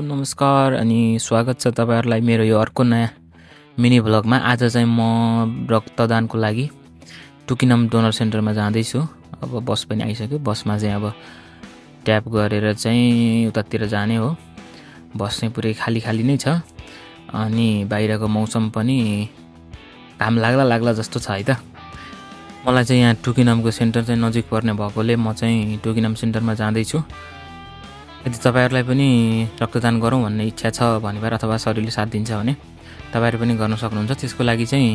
नमस्कार अनि स्वागत छ तपाईहरुलाई मेरो यो अर्को नयाँ मिनी भ्लगमा। आज चाहिँ म रक्तदानको लागि टुकिनम डोनर सेन्टरमा जाँदै छु। अब बस पनि आइसक्यो। बसमा चाहिँ अब ट्याप गरेर चाहिँ उतातिर जाने हो। बस चाहिँ पुरै खाली खाली नै छ अनि बाहिरको मौसम पनि घाम लाग्ला जस्तो छ है त। मलाई चाहिँ यहाँ टुकिनमको सेन्टर चाहिँ नजिक पर्ने भएकोले म चाहिँ टुकिनम सेन्टरमा जाँदै छु। यदि तपाईहरुलाई पनि रक्तदान गरौँ भन्ने इच्छा छ भने अथवा शरीरले साथ दिन्छ भने तपाईहरु पनि गर्न सक्नुहुन्छ। त्यसको लागि चाहिँ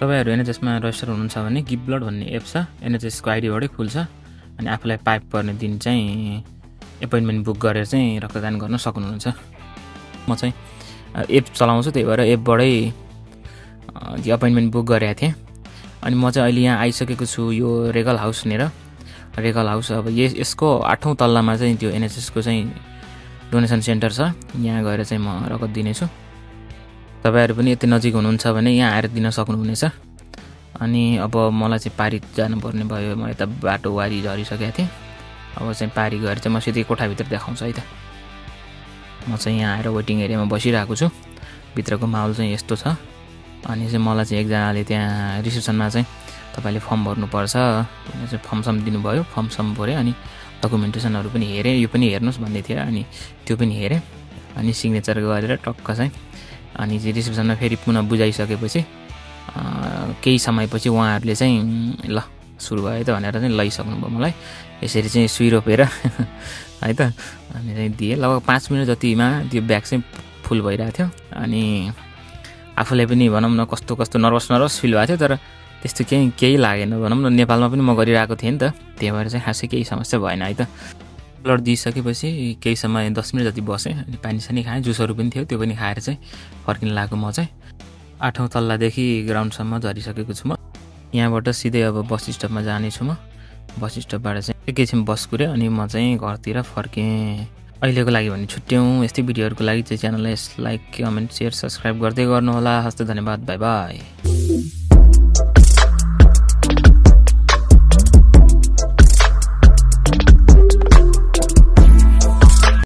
तपाईहरु एनएचएसमा रजिस्टर हुनुहुन्छ भने गिभ ब्लड भन्ने एप छ। एनएचएसको आइडीबाटै खुल्छ अनि आफूलाई पाइप पर्ने दिन चाहिँ एपोइन्टमेन्ट बुक गरेर चाहिँ रक्तदान गर्न सक्नुहुन्छ। म चाहिँ एप चलाउँछु, त्यही भएर एपबाटै एपोइन्टमेन्ट बुक गरेको थिएँ। अनि म चाहिँ अहिले यहाँ आइसकेको छु यो रेगल हाउस नेर। रेगल हाउस अब यसको 8औं तल्लामा चाहिँ त्यो एनएचएसको चाहिँ डोनेसन सेन्टर छ। यहाँ गएर चाहिँ म रगत दिनेछु। तपाईहरु पनि यति नजिक हुनुहुन्छ भने यहाँ आएर दिन सक्नुहुनेछ। अनि अब मलाई चाहिँ पारी जानुपर्ने भयो। म यता बाटो वारी झरिसकेको थिएँ। अब चाहिँ पारी गएर चाहिँ म सिधै कोठाभित्र देखाउँछु है त। म चाहिँ यहाँ आएर वेटिङ एरियामा बसिरहेको छु। भित्रको माहौल चाहिँ यस्तो छ। अनि चाहिँ मलाई चाहिँ एकजनाले त्यहाँ रिसेप्सनमा चाहिँ तपाईले फर्म भर्नुपर्छ भनेर चाहिँ फर्म सम दिनुभयो। फर्म सम भरे अनि डकुमेन्टेसनहरु पनि हेरे। यो पनि हेर्नुस् भन्दै थियो अनि त्यो पनि हेरे अनि सिग्नेचर गरेर टक्क चाहिँ अनि चाहिँ रिसेप्सनमा फेरि पुनः बुझाइसकेपछि केही समयपछि उहाँहरुले चाहिँ ल सुरु भयो त भनेर चाहिँ लैसक्नुभयो मलाई। यसरी चाहिँ सुई रोपेर है त। अनि चाहिँ दिए। लगभग 5 मिनेट जतिमा त्यो ब्याग चाहिँ फुल भइरहेको थियो। अनि आफूलाई पनि भनौं न कस्तो नर्भस फिल भएको थियो। तर त्यस्तो केही लागेन भनौं न। नेपालमा पनि म गरिरहेको थिएँ नि त, त्यही भएर चाहिँ खासै केही समस्या भएन है त। ब्लड दिइसकेपछि केही समय 10 मिनेट जति बसेँ अनि पानी खाएँ। जुसहरु पनि थियो, त्यो पनि खाएर चाहिँ फर्किन लागेको। म चाहिँ 8औं तल्लादेखि ग्राउन्डसम्म झरिसकेको छु। म यहाँबाट सिधै अब बस स्टपमा जाने छु। म बस स्टपबाट चाहिँ एकैछिन बस कुर्यो अनि म चाहिँ घरतिर फर्केँ। अहिलेको लागि भने छुट्यौं। यस्तै भिडियोहरुको लागि चाहिँ च्यानललाई लाइक, कमेन्ट, शेयर, सब्स्क्राइब गर्दै गर्नु होला। हस्त धन्यवाद। Bye bye.